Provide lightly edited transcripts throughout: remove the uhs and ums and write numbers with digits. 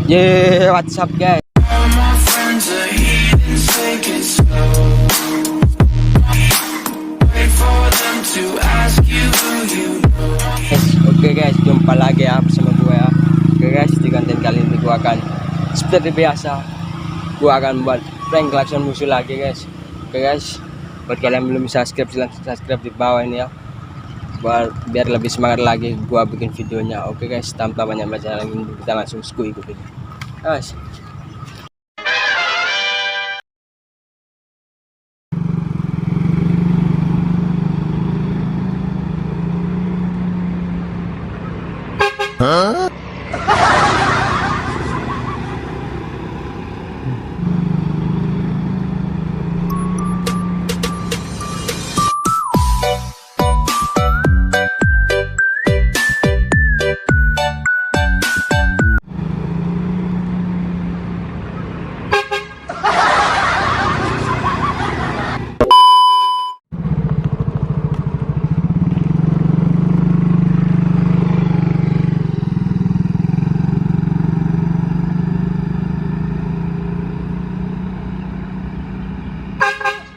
Yeah, what's up guys? Oke guys, jumpa lagi ya bersama gue ya. Oke guys, di konten kali ini gue akan seperti biasa, gue akan buat prank klakson musuh lagi guys. Oke guys, buat kalian belum subscribe silahkan subscribe di bawah ini ya, biar lebih semangat lagi gue bikin videonya. Oke guys, tanpa banyak bacaan lagi kita langsung ikuti guys. Huh?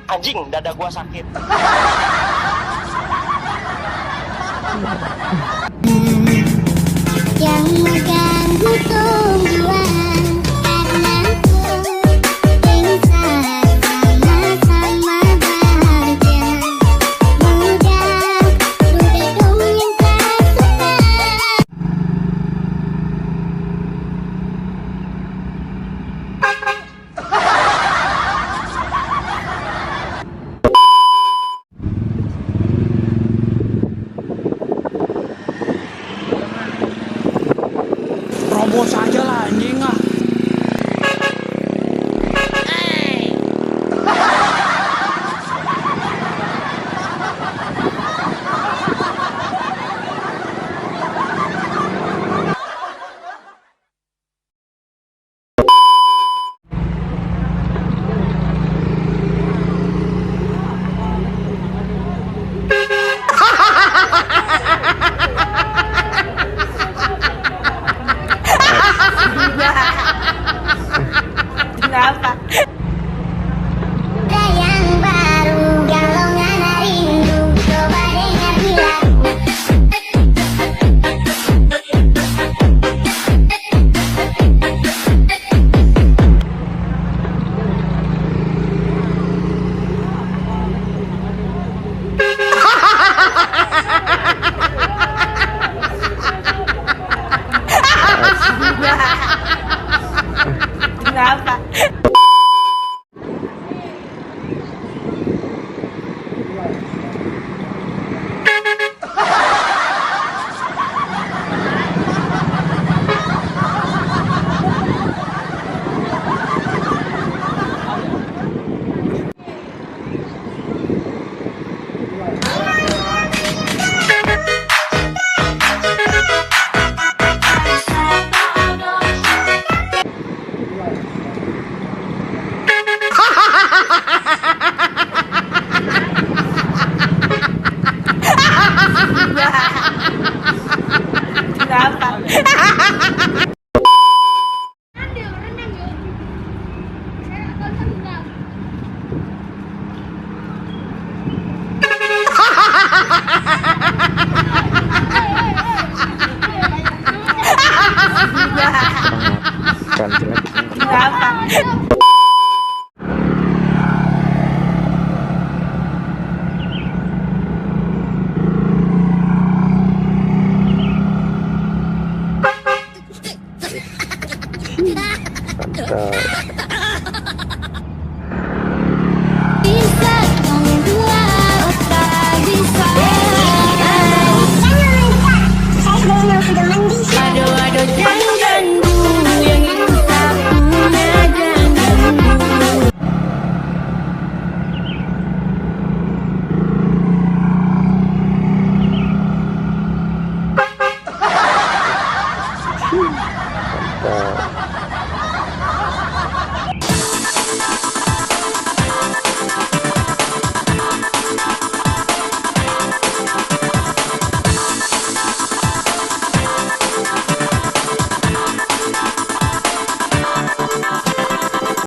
Anjing, dada gua sakit. Yang mengganggu tumbuhan karena ku bisa sama-sama bahagia. Mudah dong yang tak suka. Terobos aja lah anjing ah. Kenapa? Ada yang baru, galongan rindu, coba dengar bilang. Kenapa? Bisa membuat otak bisa. Aduh, jangan yang itu tak punya jangan. Mantap.